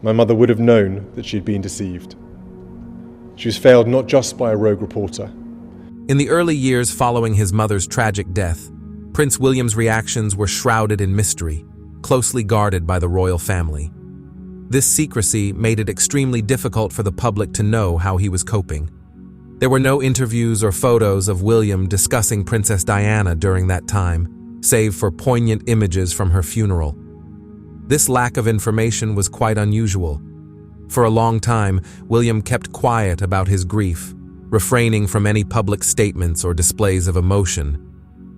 my mother would have known that she had been deceived. She was failed not just by a rogue reporter. In the early years following his mother's tragic death, Prince William's reactions were shrouded in mystery, closely guarded by the royal family. This secrecy made it extremely difficult for the public to know how he was coping. There were no interviews or photos of William discussing Princess Diana during that time, save for poignant images from her funeral. This lack of information was quite unusual. For a long time, William kept quiet about his grief, refraining from any public statements or displays of emotion.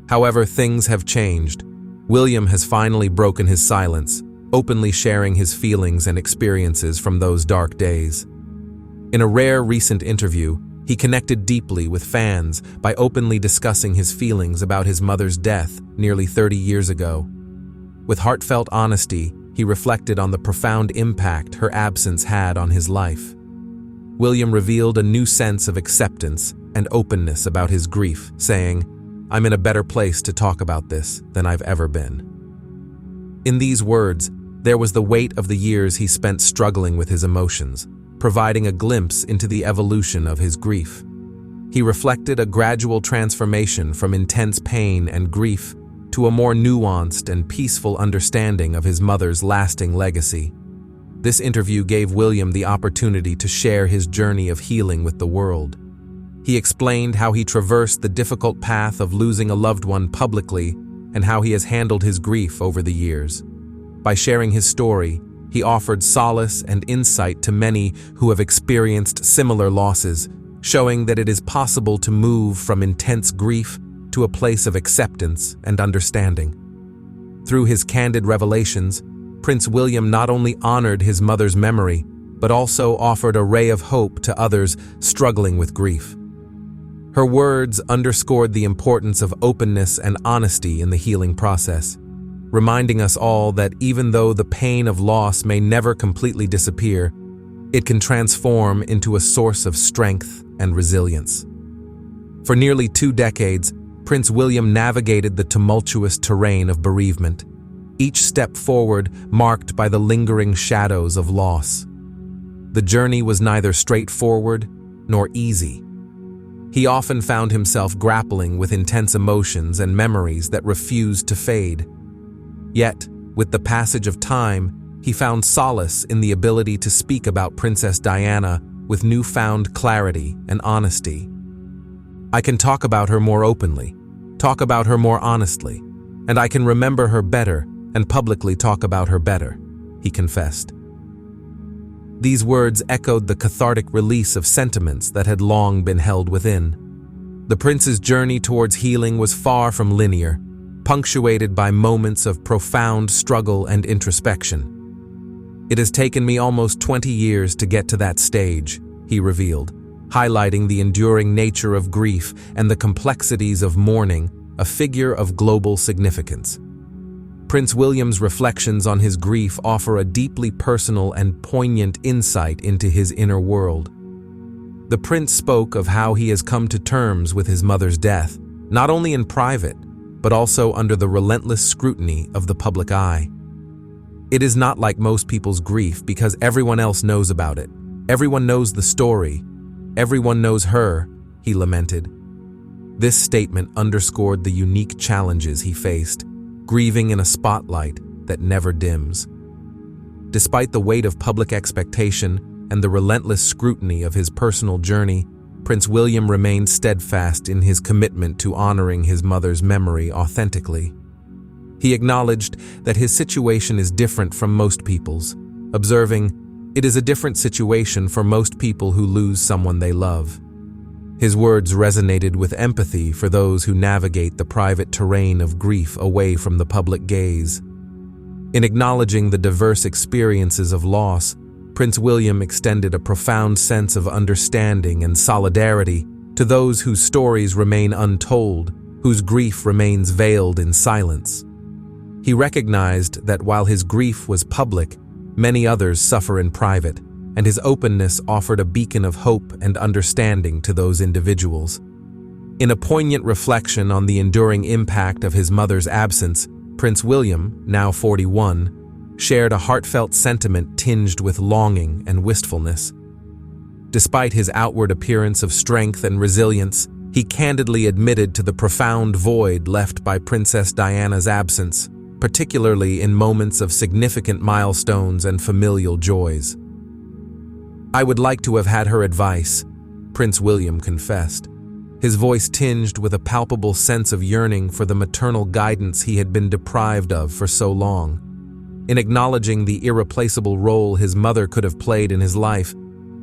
However, things have changed. William has finally broken his silence, openly sharing his feelings and experiences from those dark days. In a rare recent interview, he connected deeply with fans by openly discussing his feelings about his mother's death nearly 30 years ago. With heartfelt honesty, he reflected on the profound impact her absence had on his life. William revealed a new sense of acceptance and openness about his grief, saying, "I'm in a better place to talk about this than I've ever been." In these words, there was the weight of the years he spent struggling with his emotions, providing a glimpse into the evolution of his grief. He reflected a gradual transformation from intense pain and grief to a more nuanced and peaceful understanding of his mother's lasting legacy. This interview gave William the opportunity to share his journey of healing with the world. He explained how he traversed the difficult path of losing a loved one publicly and how he has handled his grief over the years. By sharing his story, he offered solace and insight to many who have experienced similar losses, showing that it is possible to move from intense grief to a place of acceptance and understanding. Through his candid revelations, Prince William not only honored his mother's memory, but also offered a ray of hope to others struggling with grief. Her words underscored the importance of openness and honesty in the healing process, reminding us all that even though the pain of loss may never completely disappear, it can transform into a source of strength and resilience. For nearly 2 decades, Prince William navigated the tumultuous terrain of bereavement, each step forward marked by the lingering shadows of loss. The journey was neither straightforward nor easy. He often found himself grappling with intense emotions and memories that refused to fade. Yet, with the passage of time, he found solace in the ability to speak about Princess Diana with newfound clarity and honesty. "I can talk about her more openly, talk about her more honestly, and I can remember her better and publicly talk about her better," he confessed. These words echoed the cathartic release of sentiments that had long been held within. The prince's journey towards healing was far from linear, punctuated by moments of profound struggle and introspection. "It has taken me almost 20 years to get to that stage," he revealed, highlighting the enduring nature of grief and the complexities of mourning, a figure of global significance. Prince William's reflections on his grief offer a deeply personal and poignant insight into his inner world. The prince spoke of how he has come to terms with his mother's death, not only in private, but also under the relentless scrutiny of the public eye. "It is not like most people's grief because everyone else knows about it. Everyone knows the story. Everyone knows her," he lamented. This statement underscored the unique challenges he faced, grieving in a spotlight that never dims. Despite the weight of public expectation and the relentless scrutiny of his personal journey, Prince William remained steadfast in his commitment to honoring his mother's memory authentically. He acknowledged that his situation is different from most people's, observing, "It is a different situation for most people who lose someone they love." His words resonated with empathy for those who navigate the private terrain of grief away from the public gaze. In acknowledging the diverse experiences of loss, Prince William extended a profound sense of understanding and solidarity to those whose stories remain untold, whose grief remains veiled in silence. He recognized that while his grief was public, many others suffer in private, and his openness offered a beacon of hope and understanding to those individuals. In a poignant reflection on the enduring impact of his mother's absence, Prince William, now 41, shared a heartfelt sentiment tinged with longing and wistfulness. Despite his outward appearance of strength and resilience, he candidly admitted to the profound void left by Princess Diana's absence, particularly in moments of significant milestones and familial joys. "I would like to have had her advice," Prince William confessed, his voice tinged with a palpable sense of yearning for the maternal guidance he had been deprived of for so long. In acknowledging the irreplaceable role his mother could have played in his life,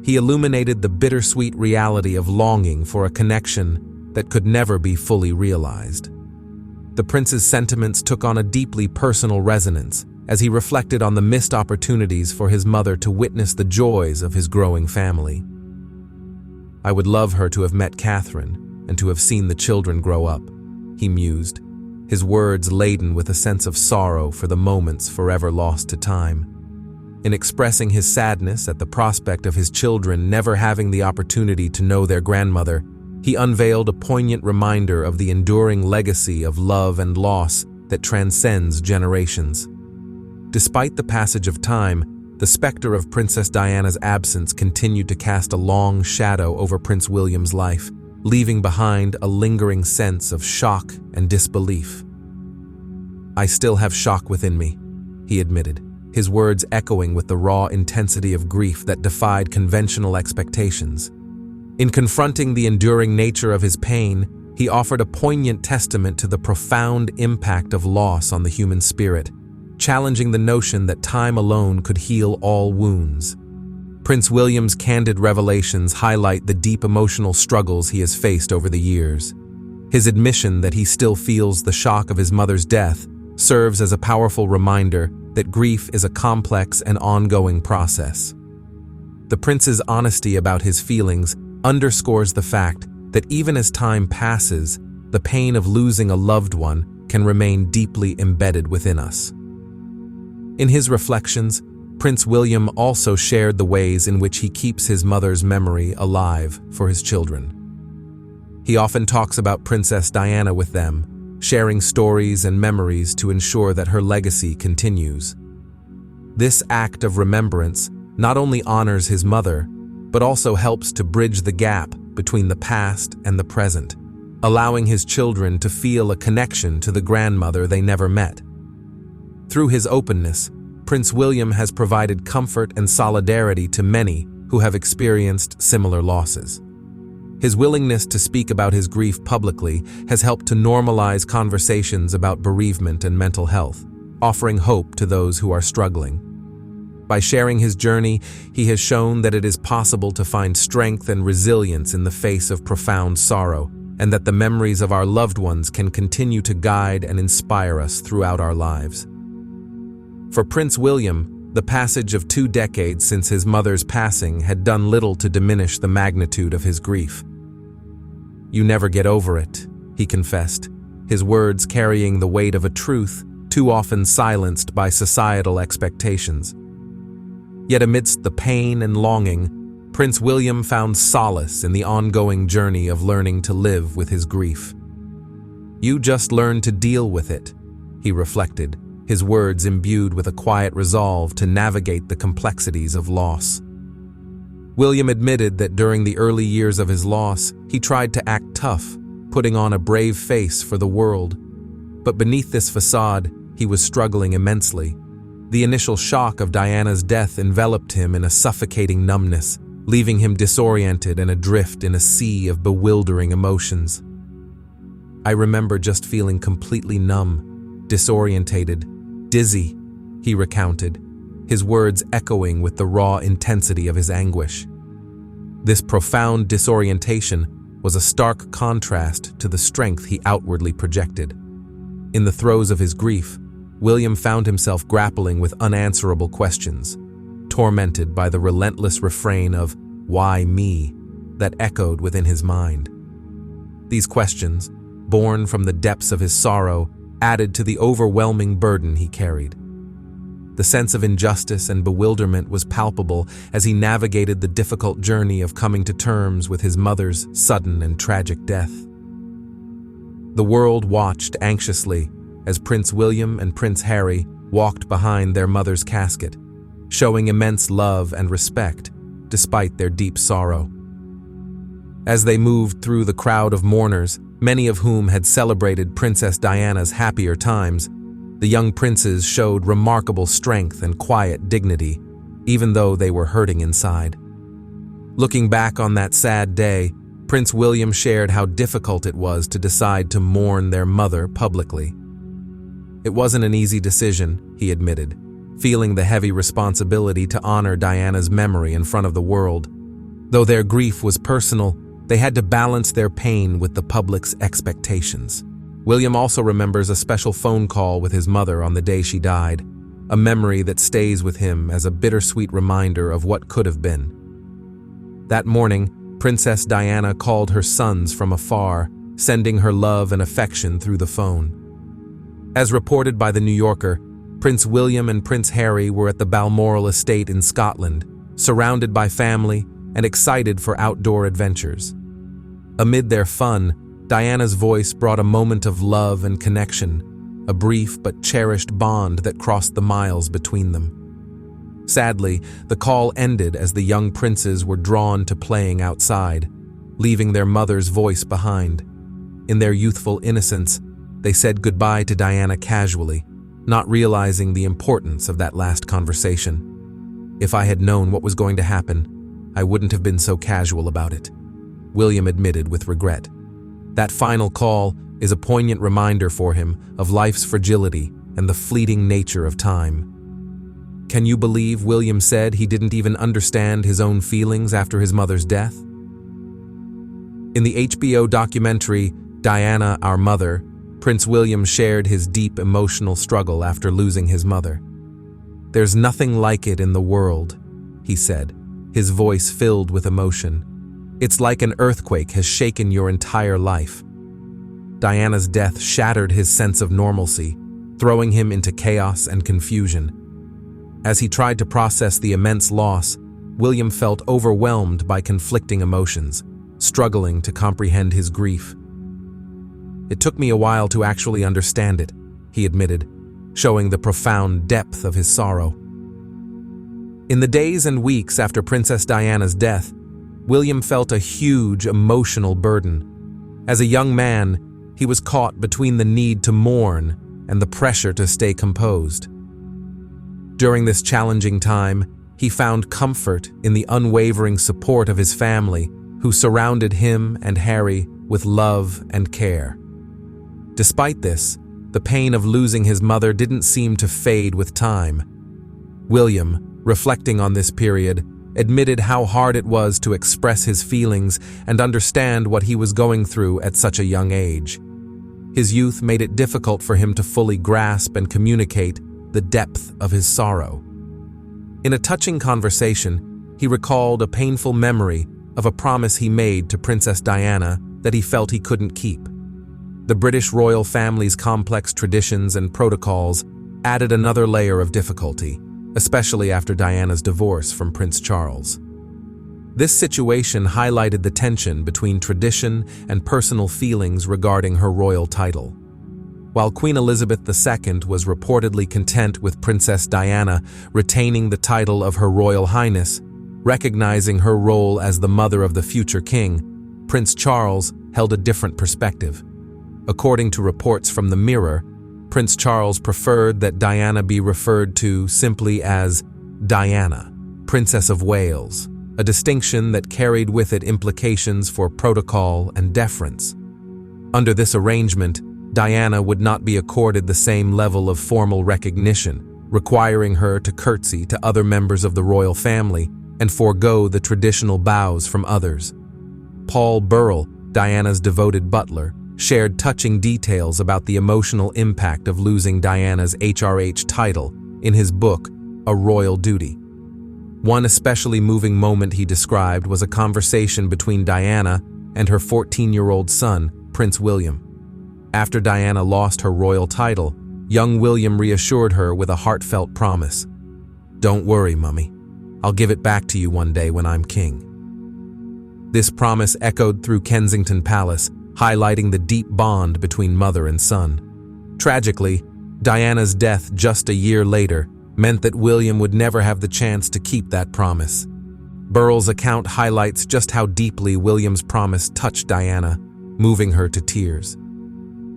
he illuminated the bittersweet reality of longing for a connection that could never be fully realized. The prince's sentiments took on a deeply personal resonance as he reflected on the missed opportunities for his mother to witness the joys of his growing family. "I would love her to have met Catherine and to have seen the children grow up," he mused, his words laden with a sense of sorrow for the moments forever lost to time. In expressing his sadness at the prospect of his children never having the opportunity to know their grandmother, he unveiled a poignant reminder of the enduring legacy of love and loss that transcends generations. Despite the passage of time, the specter of Princess Diana's absence continued to cast a long shadow over Prince William's life, leaving behind a lingering sense of shock and disbelief. "I still have shock within me," he admitted, his words echoing with the raw intensity of grief that defied conventional expectations. In confronting the enduring nature of his pain, he offered a poignant testament to the profound impact of loss on the human spirit, challenging the notion that time alone could heal all wounds. Prince William's candid revelations highlight the deep emotional struggles he has faced over the years. His admission that he still feels the shock of his mother's death serves as a powerful reminder that grief is a complex and ongoing process. The prince's honesty about his feelings underscores the fact that even as time passes, the pain of losing a loved one can remain deeply embedded within us. In his reflections, Prince William also shared the ways in which he keeps his mother's memory alive for his children. He often talks about Princess Diana with them, sharing stories and memories to ensure that her legacy continues. This act of remembrance not only honors his mother, but also helps to bridge the gap between the past and the present, allowing his children to feel a connection to the grandmother they never met. Through his openness, Prince William has provided comfort and solidarity to many who have experienced similar losses. His willingness to speak about his grief publicly has helped to normalize conversations about bereavement and mental health, offering hope to those who are struggling. By sharing his journey, he has shown that it is possible to find strength and resilience in the face of profound sorrow, and that the memories of our loved ones can continue to guide and inspire us throughout our lives. For Prince William, the passage of 2 decades since his mother's passing had done little to diminish the magnitude of his grief. "You never get over it," he confessed, his words carrying the weight of a truth too often silenced by societal expectations. Yet amidst the pain and longing, Prince William found solace in the ongoing journey of learning to live with his grief. "You just learn to deal with it," he reflected, his words imbued with a quiet resolve to navigate the complexities of loss. William admitted that during the early years of his loss, he tried to act tough, putting on a brave face for the world. But beneath this facade, he was struggling immensely. The initial shock of Diana's death enveloped him in a suffocating numbness, leaving him disoriented and adrift in a sea of bewildering emotions. "I remember just feeling completely numb, disorientated, dizzy," he recounted, his words echoing with the raw intensity of his anguish. This profound disorientation was a stark contrast to the strength he outwardly projected. In the throes of his grief, William found himself grappling with unanswerable questions, tormented by the relentless refrain of "why me?" that echoed within his mind. These questions, born from the depths of his sorrow, added to the overwhelming burden he carried. The sense of injustice and bewilderment was palpable as he navigated the difficult journey of coming to terms with his mother's sudden and tragic death. The world watched anxiously, as Prince William and Prince Harry walked behind their mother's casket, showing immense love and respect despite their deep sorrow. As they moved through the crowd of mourners, many of whom had celebrated Princess Diana's happier times, the young princes showed remarkable strength and quiet dignity, even though they were hurting inside. Looking back on that sad day, Prince William shared how difficult it was to decide to mourn their mother publicly. It wasn't an easy decision, he admitted, feeling the heavy responsibility to honor Diana's memory in front of the world. Though their grief was personal, they had to balance their pain with the public's expectations. William also remembers a special phone call with his mother on the day she died, a memory that stays with him as a bittersweet reminder of what could have been. That morning, Princess Diana called her sons from afar, sending her love and affection through the phone. As reported by The New Yorker, Prince William and Prince Harry were at the Balmoral estate in Scotland, surrounded by family and excited for outdoor adventures. Amid their fun, Diana's voice brought a moment of love and connection, a brief but cherished bond that crossed the miles between them. Sadly, the call ended as the young princes were drawn to playing outside, leaving their mother's voice behind. In their youthful innocence, they said goodbye to Diana casually, not realizing the importance of that last conversation. "If I had known what was going to happen, I wouldn't have been so casual about it," William admitted with regret. That final call is a poignant reminder for him of life's fragility and the fleeting nature of time. Can you believe William said he didn't even understand his own feelings after his mother's death? In the HBO documentary, Diana, Our Mother, Prince William shared his deep emotional struggle after losing his mother. "There's nothing like it in the world," he said, his voice filled with emotion. "It's like an earthquake has shaken your entire life." Diana's death shattered his sense of normalcy, throwing him into chaos and confusion. As he tried to process the immense loss, William felt overwhelmed by conflicting emotions, struggling to comprehend his grief. "It took me a while to actually understand it," he admitted, showing the profound depth of his sorrow. In the days and weeks after Princess Diana's death, William felt a huge emotional burden. As a young man, he was caught between the need to mourn and the pressure to stay composed. During this challenging time, he found comfort in the unwavering support of his family, who surrounded him and Harry with love and care. Despite this, the pain of losing his mother didn't seem to fade with time. William, reflecting on this period, admitted how hard it was to express his feelings and understand what he was going through at such a young age. His youth made it difficult for him to fully grasp and communicate the depth of his sorrow. In a touching conversation, he recalled a painful memory of a promise he made to Princess Diana that he felt he couldn't keep. The British royal family's complex traditions and protocols added another layer of difficulty, especially after Diana's divorce from Prince Charles. This situation highlighted the tension between tradition and personal feelings regarding her royal title. While Queen Elizabeth II was reportedly content with Princess Diana retaining the title of Her Royal Highness, recognizing her role as the mother of the future king, Prince Charles held a different perspective. According to reports from the Mirror, Prince Charles preferred that Diana be referred to simply as Diana, Princess of Wales, a distinction that carried with it implications for protocol and deference. Under this arrangement, Diana would not be accorded the same level of formal recognition, requiring her to curtsy to other members of the royal family and forego the traditional bows from others. Paul Burrell, Diana's devoted butler, shared touching details about the emotional impact of losing Diana's HRH title in his book, A Royal Duty. One especially moving moment he described was a conversation between Diana and her 14-year-old son, Prince William. After Diana lost her royal title, young William reassured her with a heartfelt promise. "Don't worry, Mummy. I'll give it back to you one day when I'm king." This promise echoed through Kensington Palace, highlighting the deep bond between mother and son. Tragically, Diana's death just a year later meant that William would never have the chance to keep that promise. Burrell's account highlights just how deeply William's promise touched Diana, moving her to tears.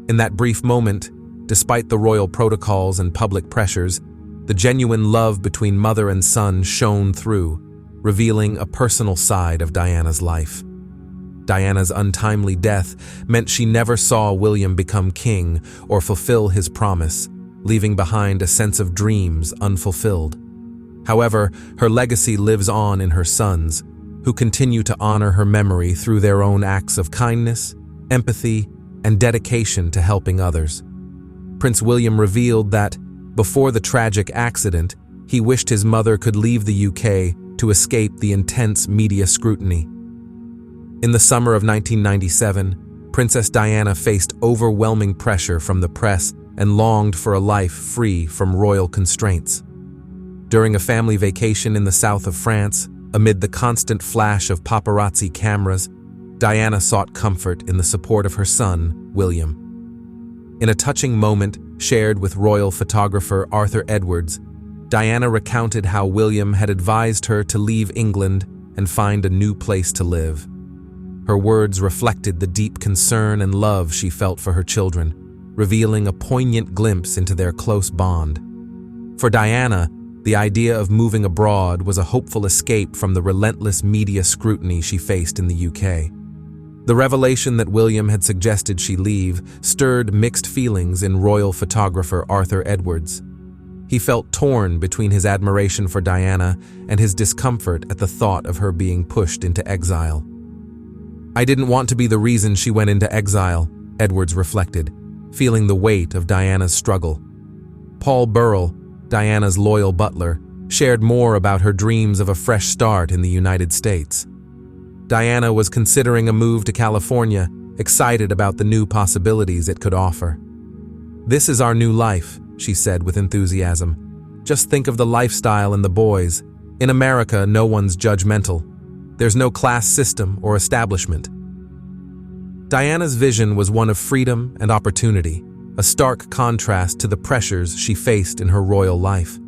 In that brief moment, despite the royal protocols and public pressures, the genuine love between mother and son shone through, revealing a personal side of Diana's life. Diana's untimely death meant she never saw William become king or fulfill his promise, leaving behind a sense of dreams unfulfilled. However, her legacy lives on in her sons, who continue to honor her memory through their own acts of kindness, empathy, and dedication to helping others. Prince William revealed that, before the tragic accident, he wished his mother could leave the UK to escape the intense media scrutiny. In the summer of 1997, Princess Diana faced overwhelming pressure from the press and longed for a life free from royal constraints. During a family vacation in the south of France, amid the constant flash of paparazzi cameras, Diana sought comfort in the support of her son, William. In a touching moment shared with royal photographer Arthur Edwards, Diana recounted how William had advised her to leave England and find a new place to live. Her words reflected the deep concern and love she felt for her children, revealing a poignant glimpse into their close bond. For Diana, the idea of moving abroad was a hopeful escape from the relentless media scrutiny she faced in the UK. The revelation that William had suggested she leave stirred mixed feelings in royal photographer Arthur Edwards. He felt torn between his admiration for Diana and his discomfort at the thought of her being pushed into exile. "I didn't want to be the reason she went into exile," Edwards reflected, feeling the weight of Diana's struggle. Paul Burrell, Diana's loyal butler, shared more about her dreams of a fresh start in the United States. Diana was considering a move to California, excited about the new possibilities it could offer. "This is our new life," she said with enthusiasm. "Just think of the lifestyle and the boys. In America, no one's judgmental. There's no class system or establishment." Diana's vision was one of freedom and opportunity, a stark contrast to the pressures she faced in her royal life.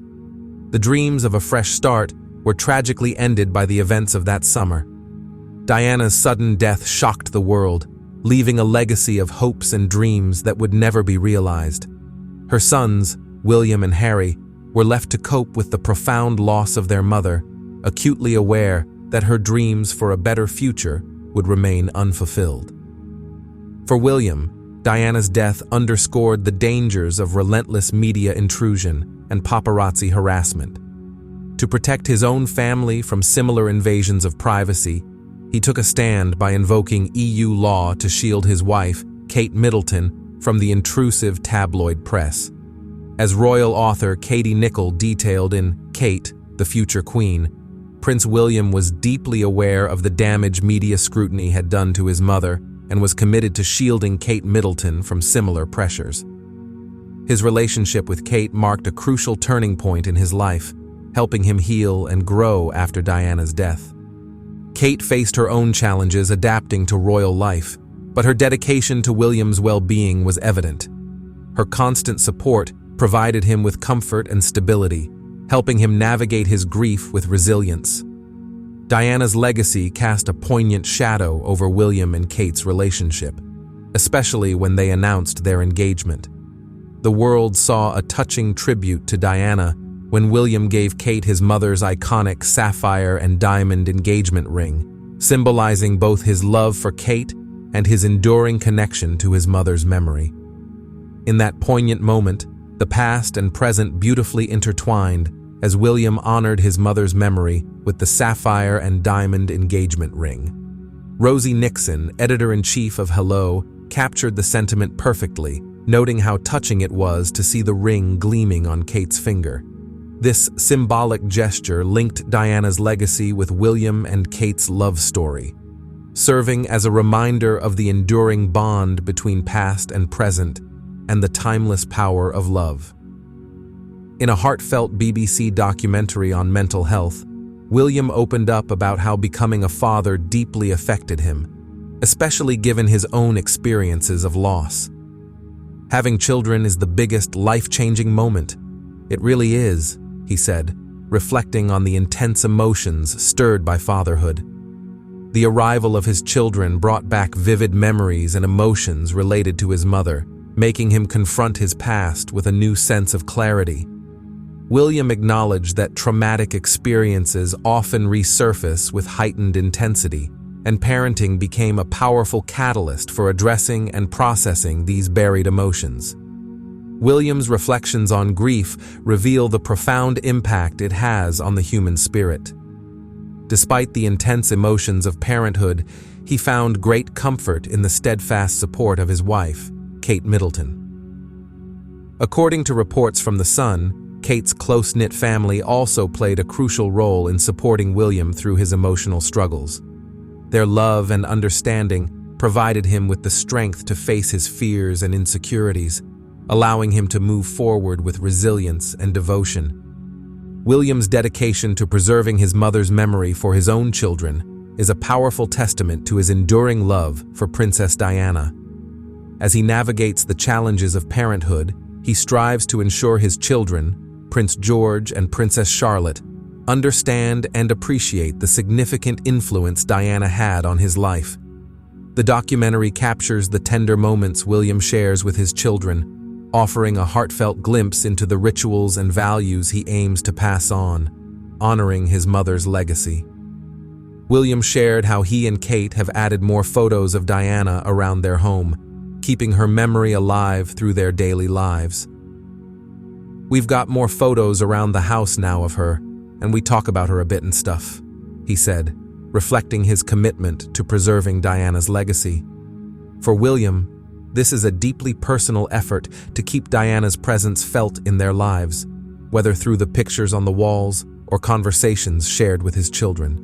The dreams of a fresh start were tragically ended by the events of that summer. Diana's sudden death shocked the world, leaving a legacy of hopes and dreams that would never be realized. Her sons, William and Harry, were left to cope with the profound loss of their mother, acutely aware that her dreams for a better future would remain unfulfilled. For William, Diana's death underscored the dangers of relentless media intrusion and paparazzi harassment. To protect his own family from similar invasions of privacy, he took a stand by invoking EU law to shield his wife, Kate Middleton, from the intrusive tabloid press. As royal author Katie Nicholl detailed in Kate, the Future Queen, Prince William was deeply aware of the damage media scrutiny had done to his mother and was committed to shielding Kate Middleton from similar pressures. His relationship with Kate marked a crucial turning point in his life, helping him heal and grow after Diana's death. Kate faced her own challenges adapting to royal life, but her dedication to William's well-being was evident. Her constant support provided him with comfort and stability, helping him navigate his grief with resilience. Diana's legacy cast a poignant shadow over William and Kate's relationship, especially when they announced their engagement. The world saw a touching tribute to Diana when William gave Kate his mother's iconic sapphire and diamond engagement ring, symbolizing both his love for Kate and his enduring connection to his mother's memory. In that poignant moment, the past and present beautifully intertwined as William honored his mother's memory with the sapphire and diamond engagement ring. Rosie Nixon, editor-in-chief of Hello, captured the sentiment perfectly, noting how touching it was to see the ring gleaming on Kate's finger. This symbolic gesture linked Diana's legacy with William and Kate's love story, serving as a reminder of the enduring bond between past and present and the timeless power of love. In a heartfelt BBC documentary on mental health, William opened up about how becoming a father deeply affected him, especially given his own experiences of loss. Having children is the biggest life-changing moment. It really is, he said, reflecting on the intense emotions stirred by fatherhood. The arrival of his children brought back vivid memories and emotions related to his mother, making him confront his past with a new sense of clarity. William acknowledged that traumatic experiences often resurface with heightened intensity, and parenting became a powerful catalyst for addressing and processing these buried emotions. William's reflections on grief reveal the profound impact it has on the human spirit. Despite the intense emotions of parenthood, he found great comfort in the steadfast support of his wife, Kate Middleton. According to reports from The Sun, Kate's close-knit family also played a crucial role in supporting William through his emotional struggles. Their love and understanding provided him with the strength to face his fears and insecurities, allowing him to move forward with resilience and devotion. William's dedication to preserving his mother's memory for his own children is a powerful testament to his enduring love for Princess Diana. As he navigates the challenges of parenthood, he strives to ensure his children, Prince George and Princess Charlotte, understand and appreciate the significant influence Diana had on his life. The documentary captures the tender moments William shares with his children, offering a heartfelt glimpse into the rituals and values he aims to pass on, honoring his mother's legacy. William shared how he and Kate have added more photos of Diana around their home, keeping her memory alive through their daily lives. "We've got more photos around the house now of her, and we talk about her a bit and stuff," he said, reflecting his commitment to preserving Diana's legacy. For William, this is a deeply personal effort to keep Diana's presence felt in their lives, whether through the pictures on the walls or conversations shared with his children.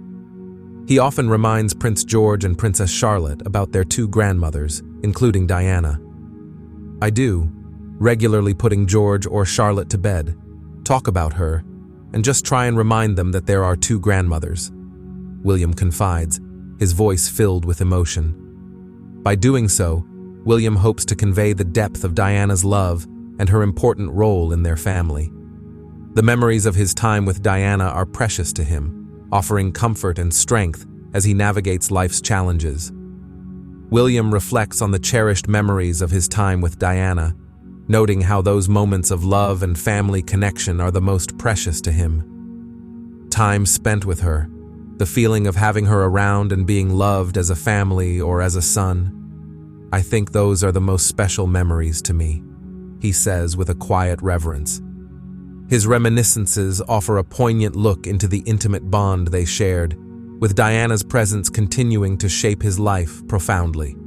He often reminds Prince George and Princess Charlotte about their two grandmothers, including Diana. "I do, regularly putting George or Charlotte to bed, talk about her, and just try and remind them that there are two grandmothers," William confides, his voice filled with emotion. By doing so, William hopes to convey the depth of Diana's love and her important role in their family. The memories of his time with Diana are precious to him, offering comfort and strength as he navigates life's challenges. William reflects on the cherished memories of his time with Diana, noting how those moments of love and family connection are the most precious to him. Time spent with her, the feeling of having her around and being loved as a family or as a son, "I think those are the most special memories to me," he says with a quiet reverence. His reminiscences offer a poignant look into the intimate bond they shared, with Diana's presence continuing to shape his life profoundly.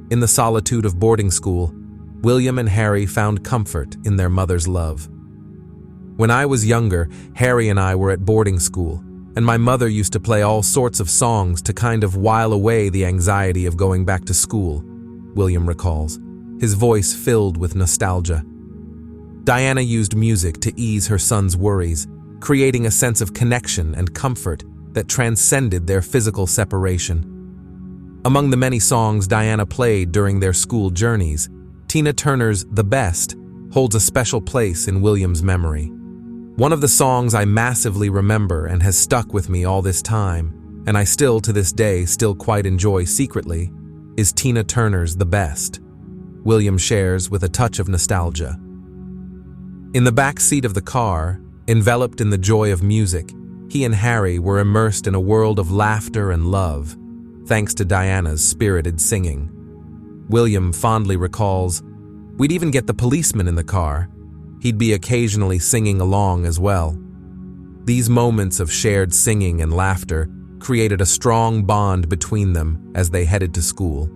In the solitude of boarding school, William and Harry found comfort in their mother's love. "When I was younger, Harry and I were at boarding school, and my mother used to play all sorts of songs to kind of while away the anxiety of going back to school," William recalls, his voice filled with nostalgia. Diana used music to ease her son's worries, creating a sense of connection and comfort that transcended their physical separation. Among the many songs Diana played during their school journeys, Tina Turner's "The Best" holds a special place in William's memory. "One of the songs I massively remember and has stuck with me all this time, and I still to this day still quite enjoy secretly, is Tina Turner's "The Best," William shares with a touch of nostalgia. In the back seat of the car, enveloped in the joy of music, he and Harry were immersed in a world of laughter and love, thanks to Diana's spirited singing. William fondly recalls, "We'd even get the policeman in the car. He'd be occasionally singing along as well." These moments of shared singing and laughter created a strong bond between them as they headed to school.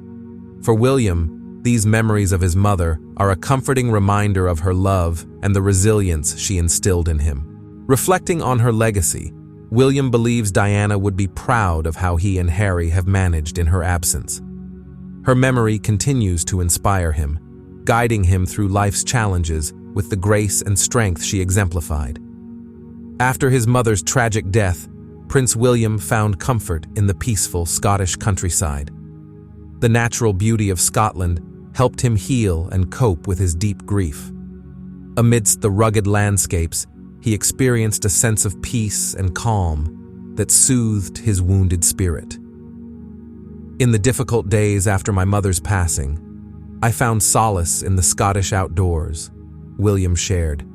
For William, these memories of his mother are a comforting reminder of her love and the resilience she instilled in him. Reflecting on her legacy, William believes Diana would be proud of how he and Harry have managed in her absence. Her memory continues to inspire him, guiding him through life's challenges with the grace and strength she exemplified. After his mother's tragic death, Prince William found comfort in the peaceful Scottish countryside. The natural beauty of Scotland helped him heal and cope with his deep grief. Amidst the rugged landscapes, he experienced a sense of peace and calm that soothed his wounded spirit. In the difficult days after my mother's passing, I found solace in the Scottish outdoors, William shared,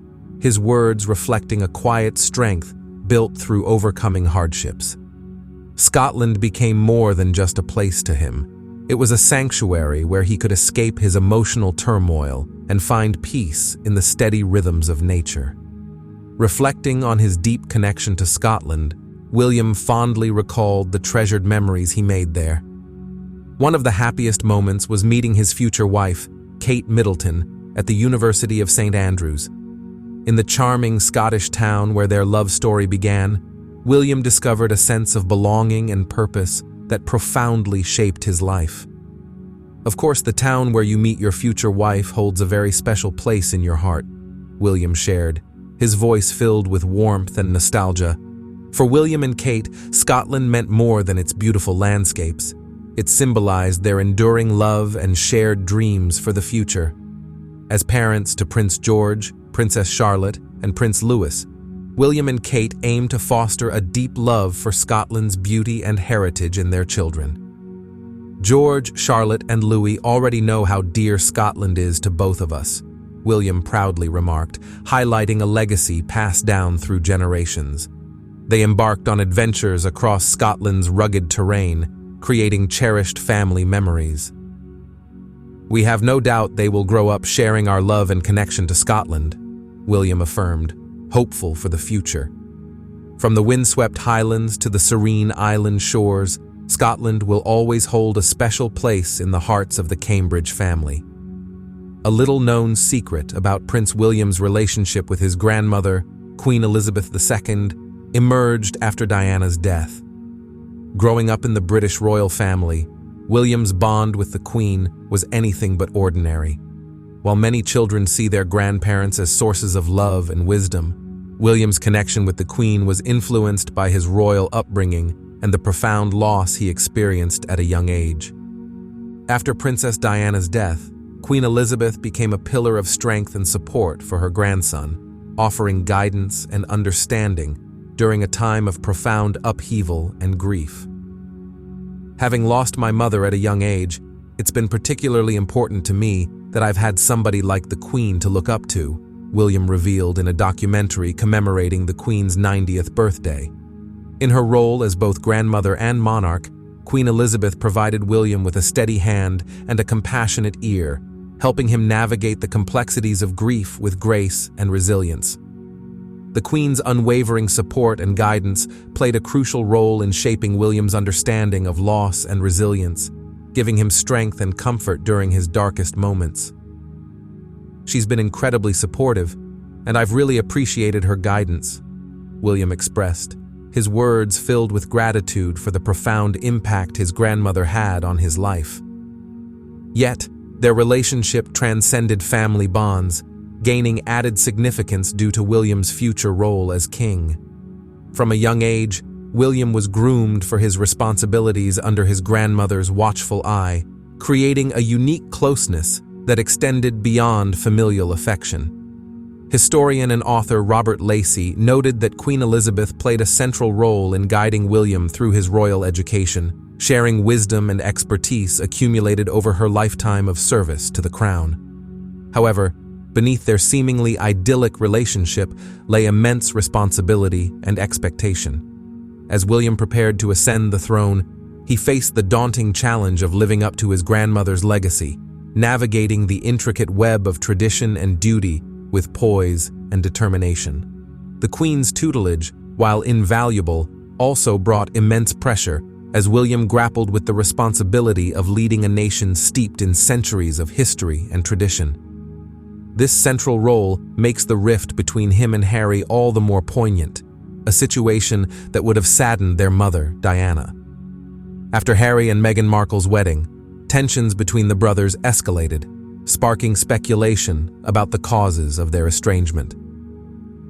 his words reflecting a quiet strength built through overcoming hardships. Scotland became more than just a place to him. It was a sanctuary where he could escape his emotional turmoil and find peace in the steady rhythms of nature. Reflecting on his deep connection to Scotland, William fondly recalled the treasured memories he made there. One of the happiest moments was meeting his future wife, Kate Middleton, at the University of St. Andrews. In the charming Scottish town where their love story began, William discovered a sense of belonging and purpose that profoundly shaped his life. Of course, the town where you meet your future wife holds a very special place in your heart, William shared, his voice filled with warmth and nostalgia. For William and Kate, Scotland meant more than its beautiful landscapes. It symbolized their enduring love and shared dreams for the future. As parents to Prince George, Princess Charlotte, and Prince Louis, William and Kate aimed to foster a deep love for Scotland's beauty and heritage in their children. George, Charlotte, and Louis already know how dear Scotland is to both of us, William proudly remarked, highlighting a legacy passed down through generations. They embarked on adventures across Scotland's rugged terrain, creating cherished family memories. We have no doubt they will grow up sharing our love and connection to Scotland, William affirmed, hopeful for the future. From the windswept highlands to the serene island shores, Scotland will always hold a special place in the hearts of the Cambridge family. A little-known secret about Prince William's relationship with his grandmother, Queen Elizabeth II, emerged after Diana's death. Growing up in the British royal family, William's bond with the Queen was anything but ordinary. While many children see their grandparents as sources of love and wisdom, William's connection with the Queen was influenced by his royal upbringing and the profound loss he experienced at a young age. After Princess Diana's death, Queen Elizabeth became a pillar of strength and support for her grandson, offering guidance and understanding during a time of profound upheaval and grief. Having lost my mother at a young age, it's been particularly important to me that I've had somebody like the Queen to look up to, William revealed in a documentary commemorating the Queen's 90th birthday. In her role as both grandmother and monarch, Queen Elizabeth provided William with a steady hand and a compassionate ear, helping him navigate the complexities of grief with grace and resilience. The Queen's unwavering support and guidance played a crucial role in shaping William's understanding of loss and resilience, giving him strength and comfort during his darkest moments. She's been incredibly supportive, and I've really appreciated her guidance, William expressed, his words filled with gratitude for the profound impact his grandmother had on his life. Yet, their relationship transcended family bonds, gaining added significance due to William's future role as king. From a young age, William was groomed for his responsibilities under his grandmother's watchful eye, creating a unique closeness that extended beyond familial affection. Historian and author Robert Lacey noted that Queen Elizabeth played a central role in guiding William through his royal education, sharing wisdom and expertise accumulated over her lifetime of service to the crown. However, beneath their seemingly idyllic relationship lay immense responsibility and expectation. As William prepared to ascend the throne, he faced the daunting challenge of living up to his grandmother's legacy, navigating the intricate web of tradition and duty with poise and determination. The Queen's tutelage, while invaluable, also brought immense pressure as William grappled with the responsibility of leading a nation steeped in centuries of history and tradition. This central role makes the rift between him and Harry all the more poignant, a situation that would have saddened their mother, Diana. After Harry and Meghan Markle's wedding, tensions between the brothers escalated, sparking speculation about the causes of their estrangement.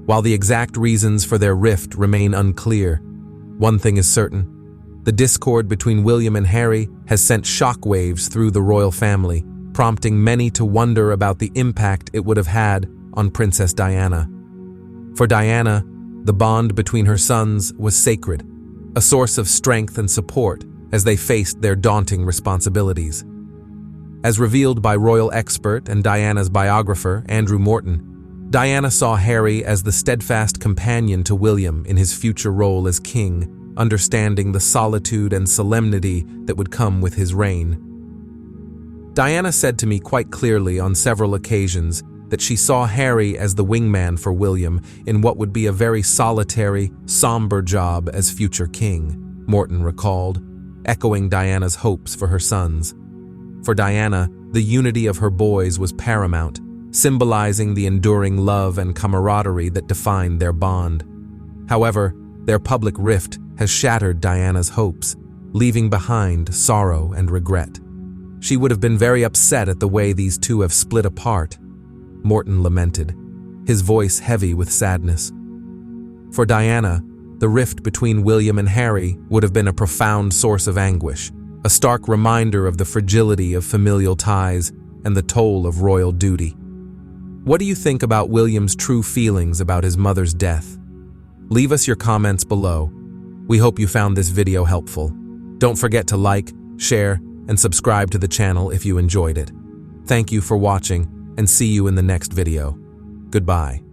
While the exact reasons for their rift remain unclear, one thing is certain: the discord between William and Harry has sent shockwaves through the royal family, prompting many to wonder about the impact it would have had on Princess Diana. For Diana, the bond between her sons was sacred, a source of strength and support as they faced their daunting responsibilities. As revealed by royal expert and Diana's biographer, Andrew Morton, Diana saw Harry as the steadfast companion to William in his future role as king, understanding the solitude and solemnity that would come with his reign. Diana said to me quite clearly on several occasions that she saw Harry as the wingman for William in what would be a very solitary, somber job as future king, Morton recalled, echoing Diana's hopes for her sons. For Diana, the unity of her boys was paramount, symbolizing the enduring love and camaraderie that defined their bond. However, their public rift has shattered Diana's hopes, leaving behind sorrow and regret. She would have been very upset at the way these two have split apart, Morton lamented, his voice heavy with sadness. For Diana, the rift between William and Harry would have been a profound source of anguish, a stark reminder of the fragility of familial ties and the toll of royal duty. What do you think about William's true feelings about his mother's death? Leave us your comments below. We hope you found this video helpful. Don't forget to like, share, and subscribe to the channel if you enjoyed it. Thank you for watching, and see you in the next video. Goodbye.